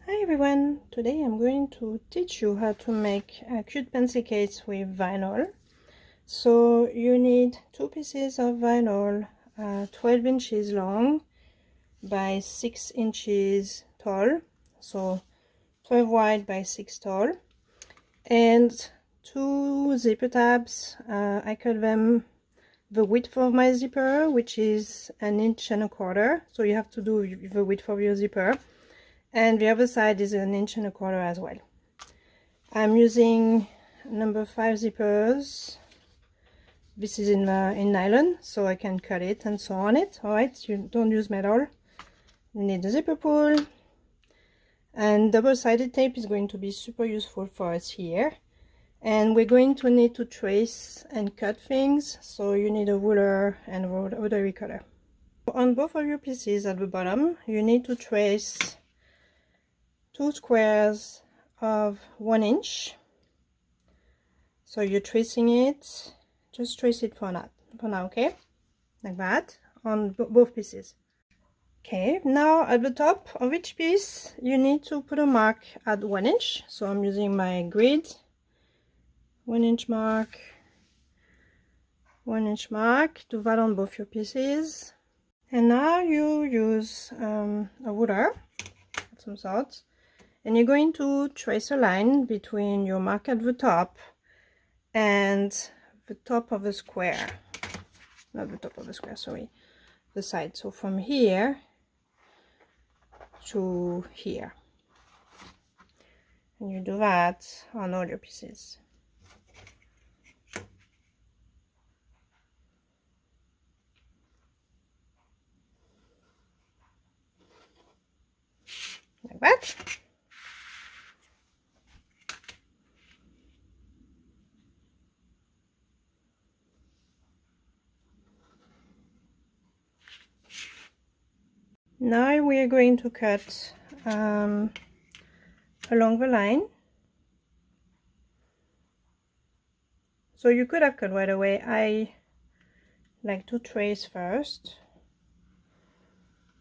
Hi everyone, today I'm going to teach you how to make a cute pencil case with vinyl. So you need two pieces of vinyl, 12 inches long by 6 inches tall, so 12 wide by 6 tall, and two zipper tabs. I cut them the width of my zipper, which is 1.25 inches, so you have to do the width of your zipper. And the other side is 1.25 inches as well. I'm using number 5 zippers. This is in nylon, so I can cut it and sew on it. Alright, you don't use metal. You need a zipper pull, and double-sided tape is going to be super useful for us here. And we're going to need to trace and cut things, so you need a ruler and a rotary cutter. On both of your pieces at the bottom, you need to trace 2 squares of 1 inch. So you're tracing it, just trace it for now, okay? Like that, on both pieces. Okay, now at the top of each piece, you need to put a mark at 1 inch. So I'm using my grid, 1 inch mark, 1 inch mark, do that on both your pieces. And now you use a ruler of some sort. And you're going to trace a line between your mark at the top and the top of the square. Not the top of the square, sorry. The side. So from here to here. And you do that on all your pieces. Like that. Now we are going to cut along the line. So you could have cut right away. I like to trace first.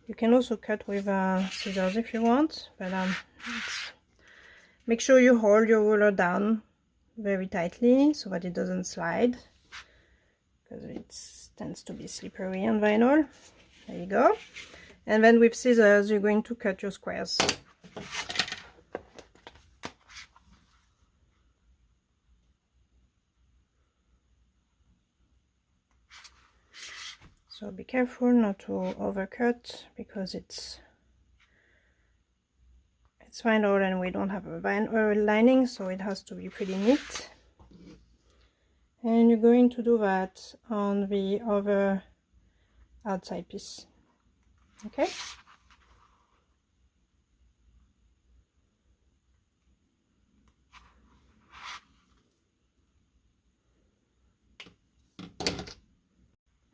You can also cut with scissors if you want, but make sure you hold your ruler down very tightly so that it doesn't slide, because it tends to be slippery on vinyl. There you go. And then with scissors, you're going to cut your squares. So be careful not to overcut, because it's vinyl and we don't have a vinyl lining, so it has to be pretty neat. And you're going to do that on the other outside piece. Okay?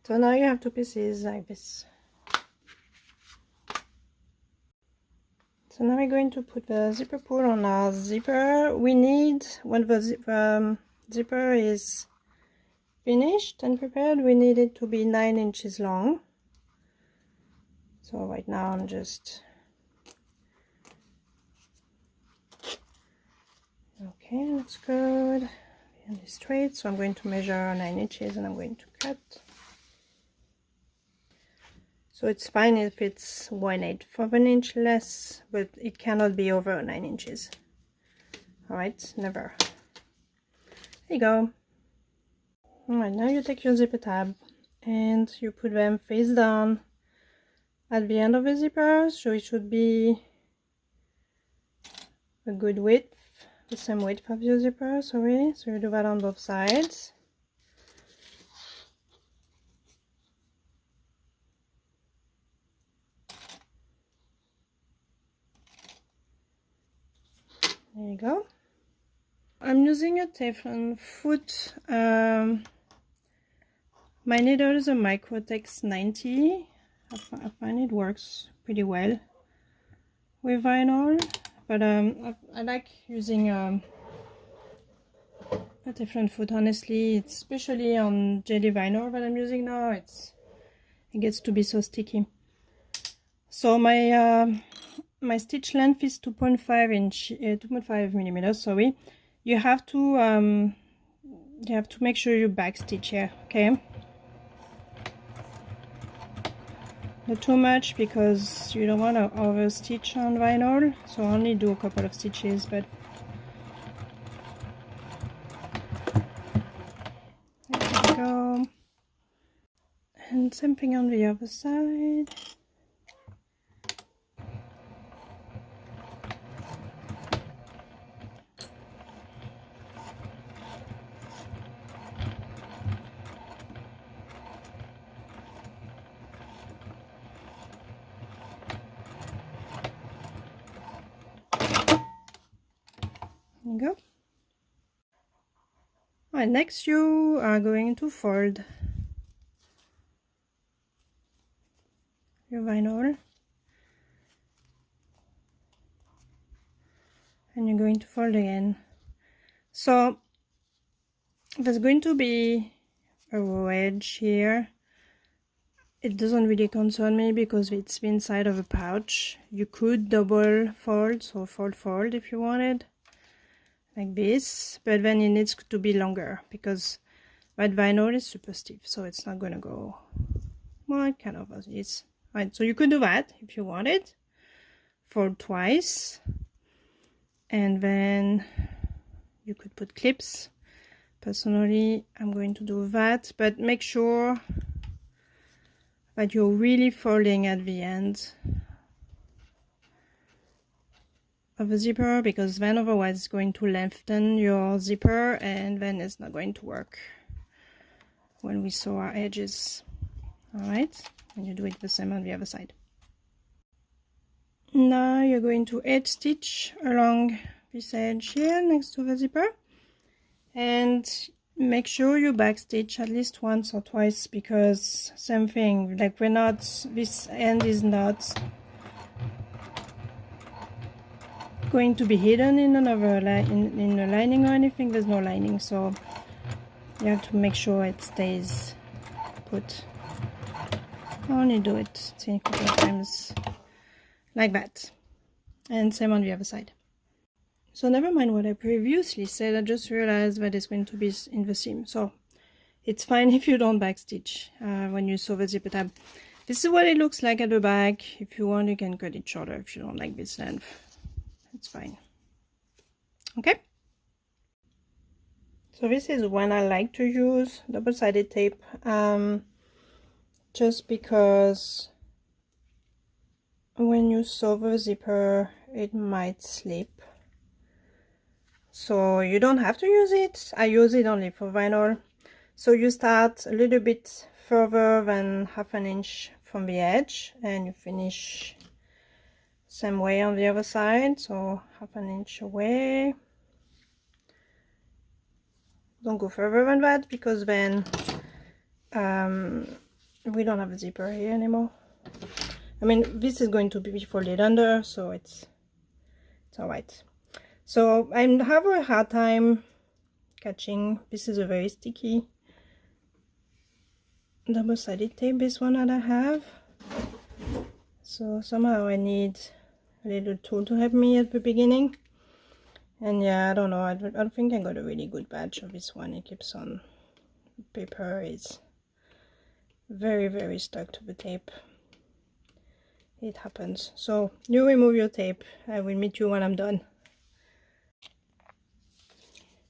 So now you have two pieces like this. So now we're going to put the zipper pull on our zipper. We need, when the zipper is finished and prepared, we need it to be 9 inches long. So right now I'm just, okay, that's good. And it's straight, so I'm going to measure 9 inches and I'm going to cut. So it's fine if it's 1/8 of an inch less, but it cannot be over 9 inches. Alright, never. There you go. Alright, now you take your zipper tab and you put them face down at the end of the zipper, so it should be a good width, the same width of your zipper, sorry. So you do that on both sides. There you go. I'm using a Teflon foot. My needle is a Microtex 90. I find it works pretty well with vinyl, but I like using a Teflon foot. Honestly, it's especially on jelly vinyl that I'm using now. It gets to be so sticky. So my my stitch length is 2.5 millimeters, sorry. You have to make sure you back stitch here, okay? Not too much because you don't want to over stitch on vinyl, so only do a couple of stitches. But there we go, and same thing on the other side. There you go. Alright, next you are going to fold your vinyl, and you're going to fold again. So there's going to be a wedge here. It doesn't really concern me because it's inside of a pouch. You could double fold, so fold if you wanted, like this, but then it needs to be longer because that vinyl is super stiff, so it's not gonna go, well, it kind of is. Right, so you could do that if you wanted. Fold twice, and then you could put clips. Personally, I'm going to do that, but make sure that you're really folding at the end of the zipper, because then otherwise it's going to lengthen your zipper and then it's not going to work when we sew our edges. Alright, and you do it the same on the other side. Now you're going to edge stitch along this edge here next to the zipper, and make sure you back stitch at least once or twice, because same thing, like this end is not going to be hidden in another in a lining or anything. There's no lining, so you have to make sure it stays put. Only do it a couple of times like that, and same on the other side. So never mind what I previously said, I just realized that it's going to be in the seam, so it's fine if you don't backstitch when you sew the zipper tab. This is what it looks like at the back. If you want, you can cut it shorter if you don't like this length. It's fine. Okay, so this is when I like to use double-sided tape, just because when you sew the zipper it might slip, so you don't have to use it. I use it only for vinyl. So you start a little bit further than half an inch from the edge, and you finish same way on the other side, so half an inch away. Don't go further than that, because then we don't have a zipper here anymore. I mean, this is going to be folded under, so it's alright. So I have a hard time catching. This is a very sticky double-sided tape, this one that I have. So somehow I need a little tool to help me at the beginning. And yeah, I don't know, I don't think I got a really good batch of this one. It keeps on, paper is very, very stuck to the tape. It happens. So you remove your tape. I will meet you when I'm done.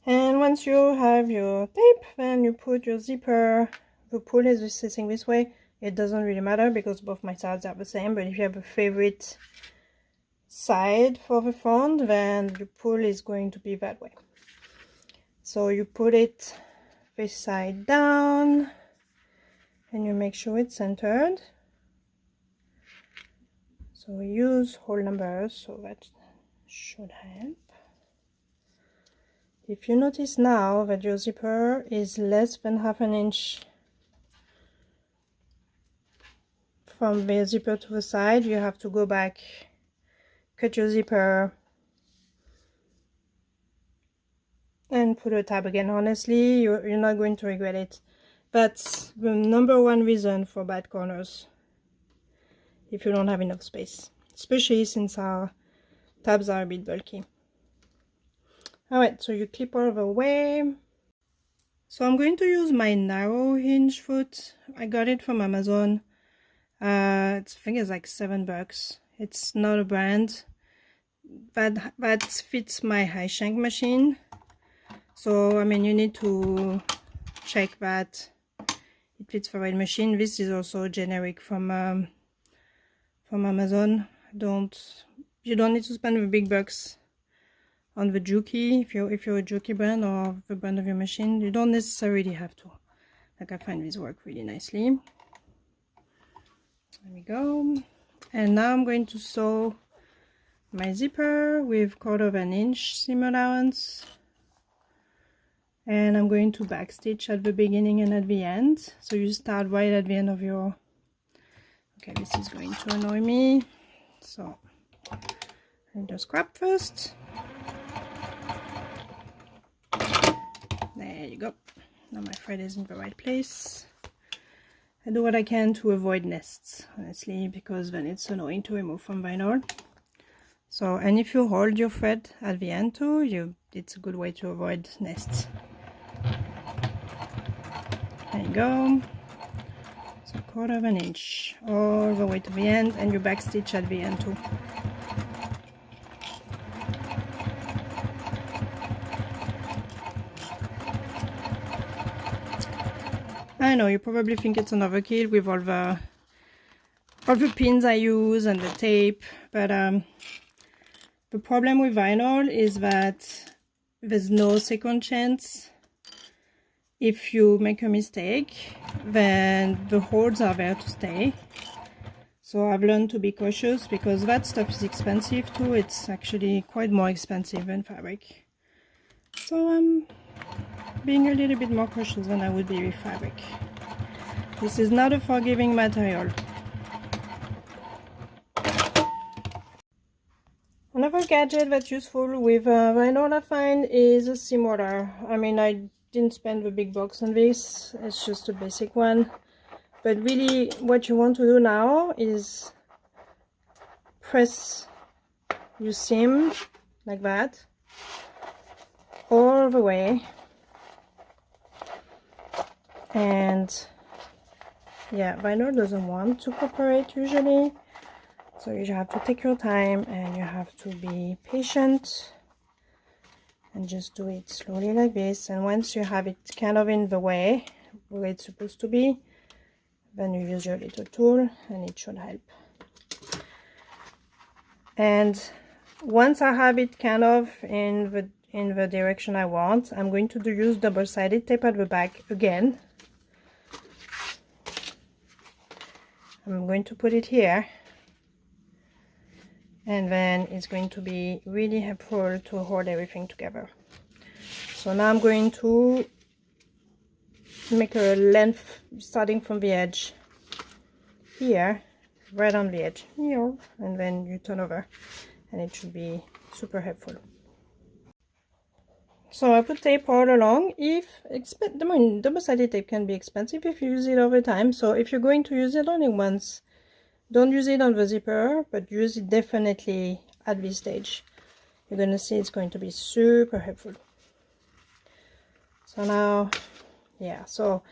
And once you have your tape, then you put your zipper. The pull is facing this way. It doesn't really matter because both my sides are the same, but if you have a favorite side for the front, then the pull is going to be that way. So you put it this side down, and you make sure it's centered. So we use whole numbers, so that should help. If you notice now that your zipper is less than half an inch from the zipper to the side, you have to go back, cut your zipper, and put a tab again. Honestly, you're not going to regret it. That's the #1 reason for bad corners, if you don't have enough space. especially since our tabs are a bit bulky. Alright, so you clip all the way. So I'm going to use my narrow hinge foot. I got it from Amazon. I think it's like $7. It's not a brand that fits my high shank machine. So I mean, you need to check that it fits the right machine. This is also generic from Amazon. You don't need to spend the big bucks on the Juki if you're a Juki brand or the brand of your machine. You don't necessarily have to. Like, I find these work really nicely. There we go. And now I'm going to sew my zipper with 1/4 inch seam allowance, and I'm going to backstitch at the beginning and at the end. So you start right at the end of your... Okay, this is going to annoy me, so I'll do scrap first. There you go. Now my thread is in the right place. I do what I can to avoid nests, honestly, because then it's annoying to remove from vinyl. So, and if you hold your thread at the end too, it's a good way to avoid nests. There you go. So 1/4 inch all the way to the end, and you backstitch at the end too. I know you probably think it's an overkill with all the pins I use and the tape, but the problem with vinyl is that there's no second chance. If you make a mistake, then the holes are there to stay. So I've learned to be cautious, because that stuff is expensive too. It's actually quite more expensive than fabric. So I'm being a little bit more cautious than I would be with fabric. This is not a forgiving material. Another gadget that's useful with vinyl, I find, is a seam roller. I mean, I didn't spend the big bucks on this. It's just a basic one. But really, what you want to do now is press your seam like that all the way, and yeah, vinyl doesn't want to cooperate usually, so you have to take your time and you have to be patient and just do it slowly like this. And once you have it kind of in the way where it's supposed to be, then you use your little tool and it should help. And once I have it kind of in the direction I want, I'm going to use double-sided tape at the back again. I'm going to put it here, and then it's going to be really helpful to hold everything together. So now I'm going to make a length starting from the edge here, right on the edge here, and then you turn over, and it should be super helpful. So I put tape all along. Double-sided tape can be expensive if you use it over time. So if you're going to use it only once, don't use it on the zipper, but use it definitely at this stage. You're gonna see it's going to be super helpful. So now, yeah, so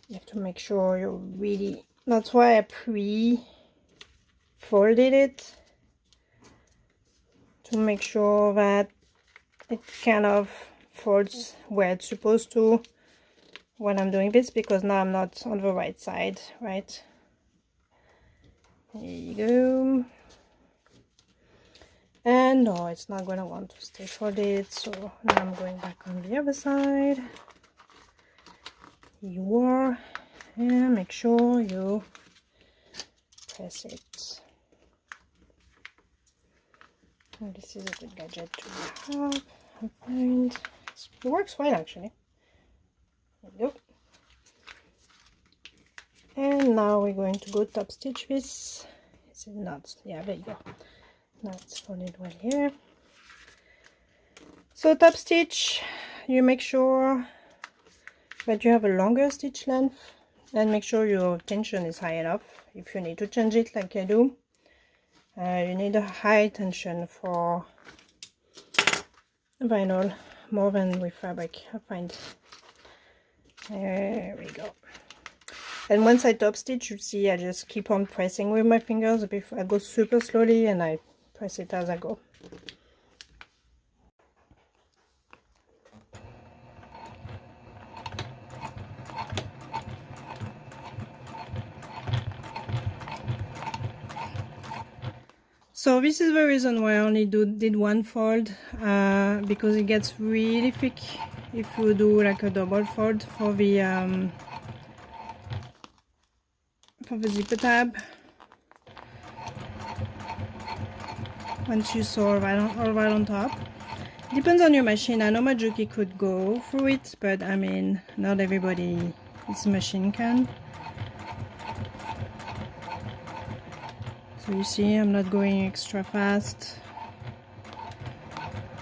you have to make sure you're really, that's why I pre-folded it, to make sure that it kind of folds where it's supposed to when I'm doing this, because now I'm not on the right side, right? There you go. And no, it's not gonna want to stay folded, so now I'm going back on the other side. You are, and make sure you press it. And this is a good gadget to have. I find it works fine actually. There you go. And now we're going to go top stitch this. Is it not? Yeah, there you go. Now it's folded well here. So top stitch, you make sure that you have a longer stitch length, and make sure your tension is high enough if you need to change it like I do. You need a high tension for vinyl, more than with fabric, I find. There we go. And once I top stitch, you see I just keep on pressing with my fingers. Before I go super slowly and I press it as I go. So this is the reason why I only did one fold, because it gets really thick if you do like a double fold for the zipper tab. Once you sew all right on top. Depends on your machine. I know my jockey could go through it, but I mean, not everybody, this machine can. So you see, I'm not going extra fast.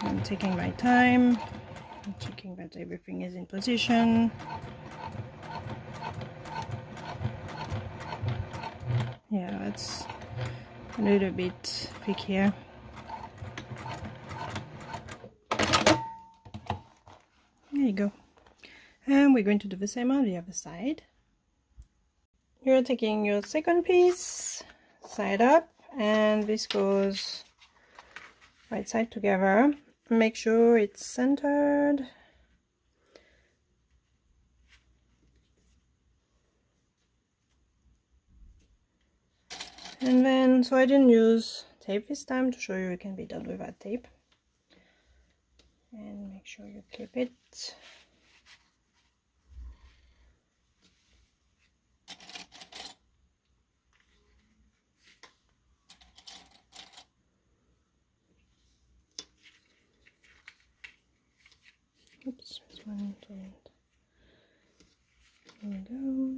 I'm taking my time. I'm checking that everything is in position. Yeah, it's a little bit thick here. There you go. And we're going to do the same on the other side. You're taking your second piece, side up, and this goes right side together. Make sure it's centered. And then, so I didn't use tape this time to show you it can be done without tape. And make sure you clip it. Oops, this one didn't. Here we go.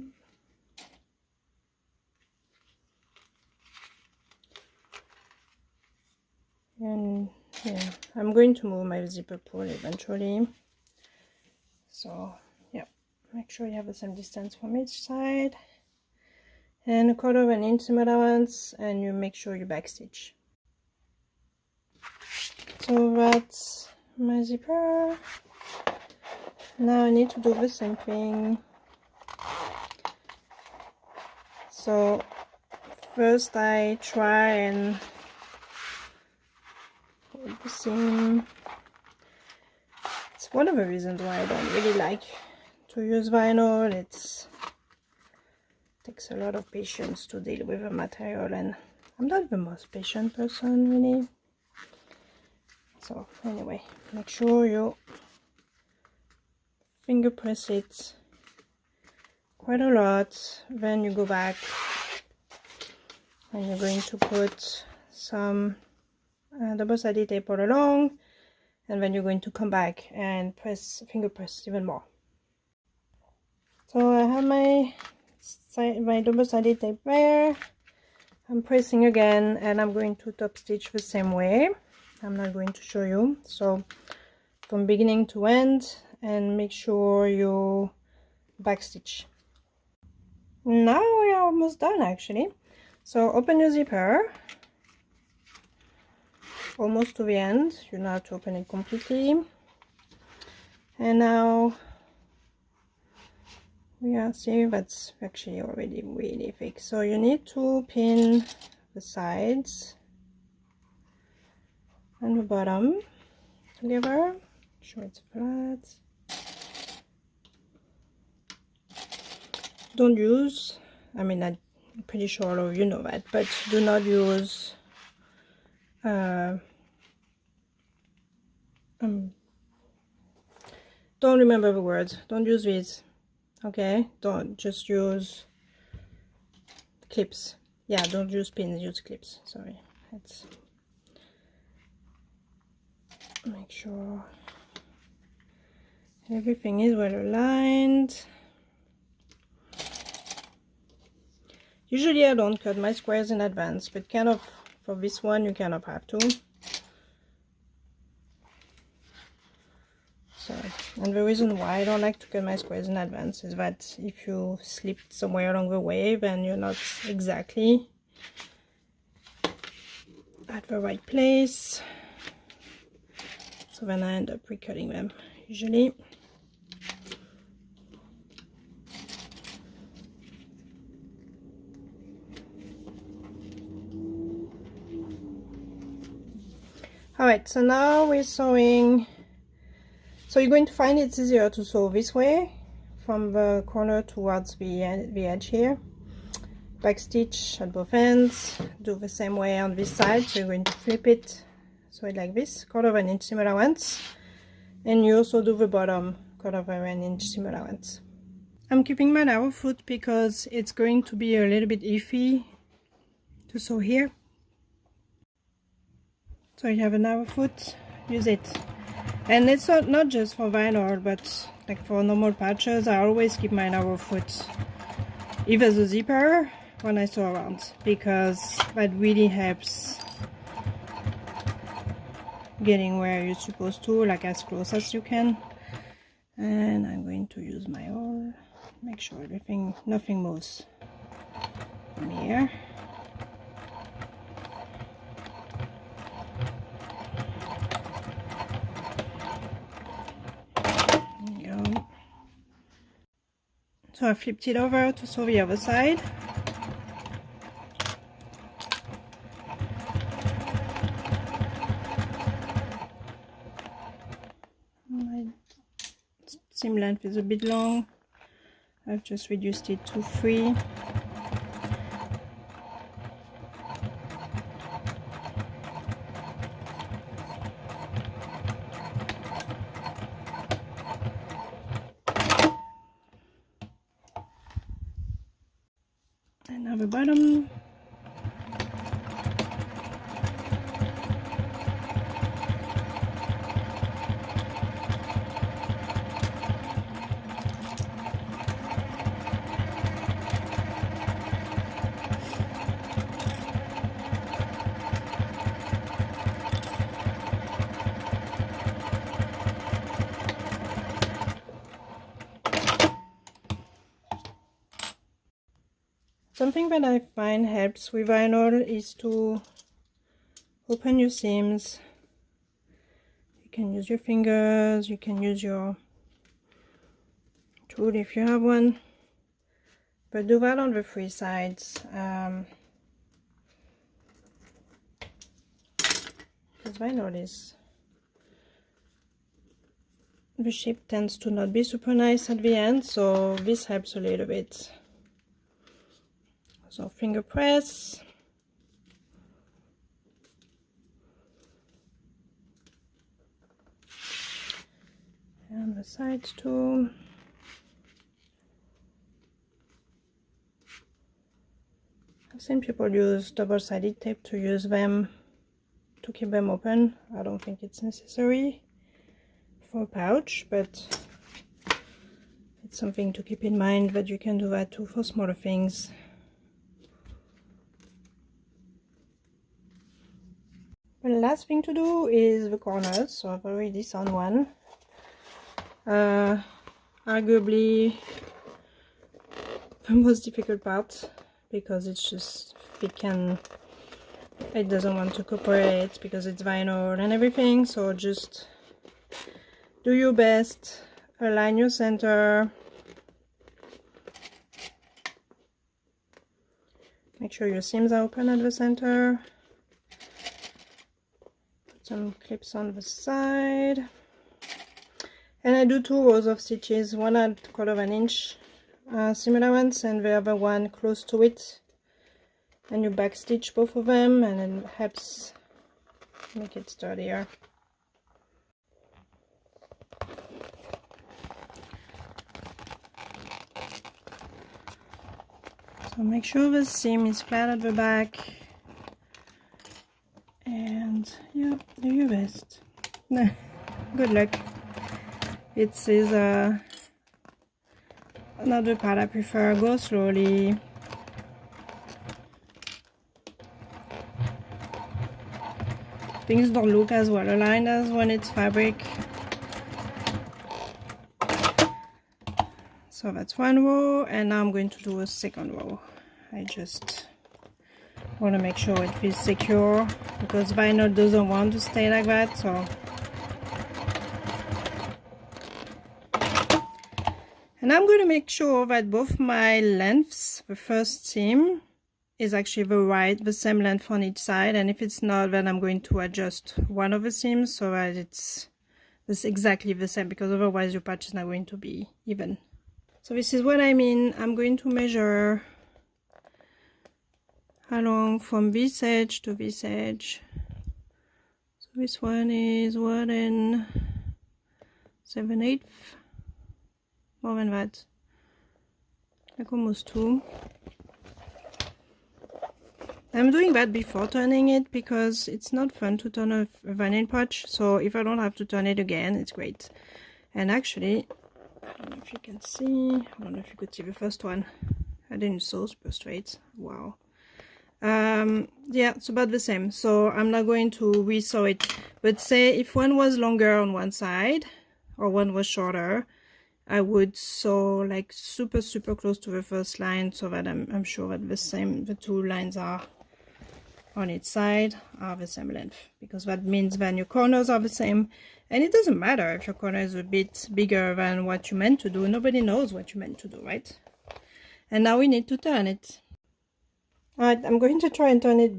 And yeah, I'm going to move my zipper pull eventually. So yeah, make sure you have the same distance from each side. And a quarter of an inch seam allowance, and you make sure you backstitch. So that's my zipper. Now I need to do the same thing. So first I try and hold the seam. It's one of the reasons why I don't really like to use vinyl. It takes a lot of patience to deal with the material, and I'm not the most patient person really. So anyway, make sure you finger press it quite a lot. Then you go back and you're going to put some double-sided tape all along, and then you're going to come back and finger press even more. So I have my double-sided tape there. I'm pressing again, and I'm going to top stitch the same way. I'm not going to show you. So from beginning to end, and make sure you backstitch. Now we are almost done actually. So open your zipper almost to the end. You now have to open it completely. And now we are seeing that's actually already really thick. So you need to pin the sides and the bottom together. Make sure it's flat. Don't use, I mean, I'm pretty sure all of you know that, but do not use don't remember the words. Don't use these, okay? Don't just use clips. Yeah, don't use pins, use clips. Sorry. Let's make sure everything is well aligned. Usually I don't cut my squares in advance, but kind of for this one you kind of have to. So, and the reason why I don't like to cut my squares in advance is that if you slipped somewhere along the way, then you're not exactly at the right place. So then I end up recutting them usually. Alright, so now we're sewing. So you're going to find it's easier to sew this way from the corner towards the edge here. Back stitch at both ends, do the same way on this side. So you're going to flip it, sew it like this, 1/4 inch seam allowance, and you also do the bottom 1/4 inch seam allowance. I'm keeping my narrow foot because it's going to be a little bit iffy to sew here. So you have a narrow foot, use it. And it's not just for vinyl, but like for normal patches, I always keep my narrow foot, even the zipper, when I sew around, because that really helps getting where you're supposed to, like as close as you can. And I'm going to use my awl, make sure nothing moves from here. So I flipped it over to sew the other side. My seam length is a bit long. I've just reduced it to 3. And now the bottom. Something that I find helps with vinyl is to open your seams. You can use your fingers, you can use your tool if you have one, but do that on the 3 sides, because vinyl is, the shape tends to not be super nice at the end, so this helps a little bit. So finger press, and the sides too. I've seen people use double-sided tape to use them to keep them open. I don't think it's necessary for a pouch, but it's something to keep in mind that you can do that too for smaller things. The last thing to do is the corners, so I've already sewn one. Arguably the most difficult part, because it's just thick and it doesn't want to cooperate because it's vinyl and everything. So just do your best, align your center, make sure your seams are open at the center. Some clips on the side, and I do 2 rows of stitches, one at 1/4 inch seam allowance and the other one close to it, and you back stitch both of them, and it helps make it sturdier. So make sure the seam is flat at the back. And yeah, do your best. Good luck. It is another part I prefer. Go slowly. Things don't look as well aligned as when it's fabric. So that's one row, and now I'm going to do a second row. I just want to make sure it feels secure because vinyl doesn't want to stay like that. So, and I'm going to make sure that both my lengths, the first seam is actually the same length on each side, and if it's not, then I'm going to adjust one of the seams so that it's exactly the same, because otherwise your patch is not going to be even. So this is what I mean. I'm going to measure along from this edge to this edge. So this one is 1 7/8, more than that, like almost 2. I'm doing that before turning it because it's not fun to turn a vinyl patch, so if I don't have to turn it again, it's great. And actually, I don't know if you can see, I don't know if you could see the first one. I didn't sew super straight. Wow. Yeah, it's about the same, so I'm not going to re-sew it. But say if one was longer on one side or one was shorter, I would sew like super close to the first line so that I'm sure that the two lines are on each side are the same length, because that means then your corners are the same, and it doesn't matter if your corner is a bit bigger than what you meant to do. Nobody knows what you meant to do, right? And now we need to turn it. Alright, I'm going to try and turn it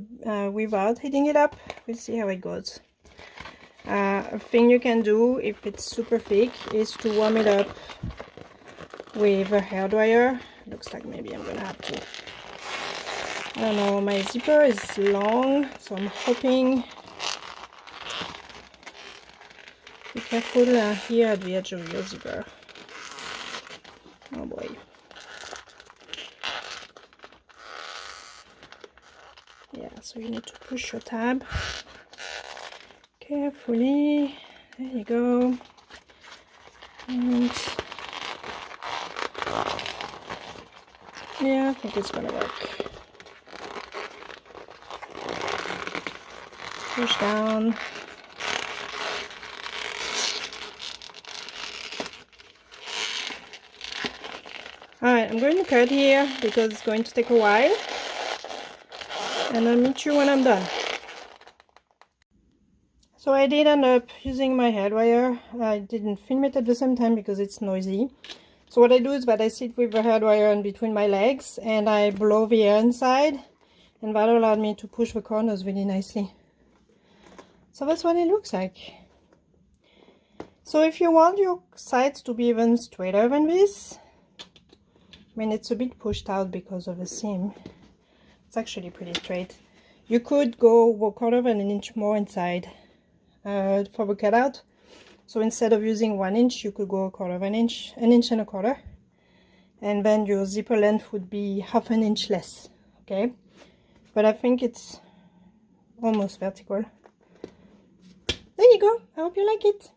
without heating it up. We'll see how it goes. A thing you can do if it's super thick is to warm it up with a hairdryer. Looks like maybe I'm gonna have to. I don't know, my zipper is long, so I'm hoping. Be careful here at the edge of your zipper. Oh boy. Yeah, so you need to push your tab carefully. There you go. And yeah, I think it's gonna work. Push down. Alright, I'm going to cut here because it's going to take a while. And I'll meet you when I'm done. So I did end up using my hairdryer. I didn't film it at the same time because it's noisy. So what I do is that I sit with the hairdryer in between my legs and I blow the air inside, and that allowed me to push the corners really nicely. So that's what it looks like. So if you want your sides to be even straighter than this, I mean, it's a bit pushed out because of the seam. It's actually pretty straight. You could go 1/4 inch more inside for the cutout. So instead of using 1 inch, you could go 1/4 inch, 1.25 inches, and then your zipper length would be 1/2 inch less. Okay, but I think it's almost vertical. There you go. I hope you like it.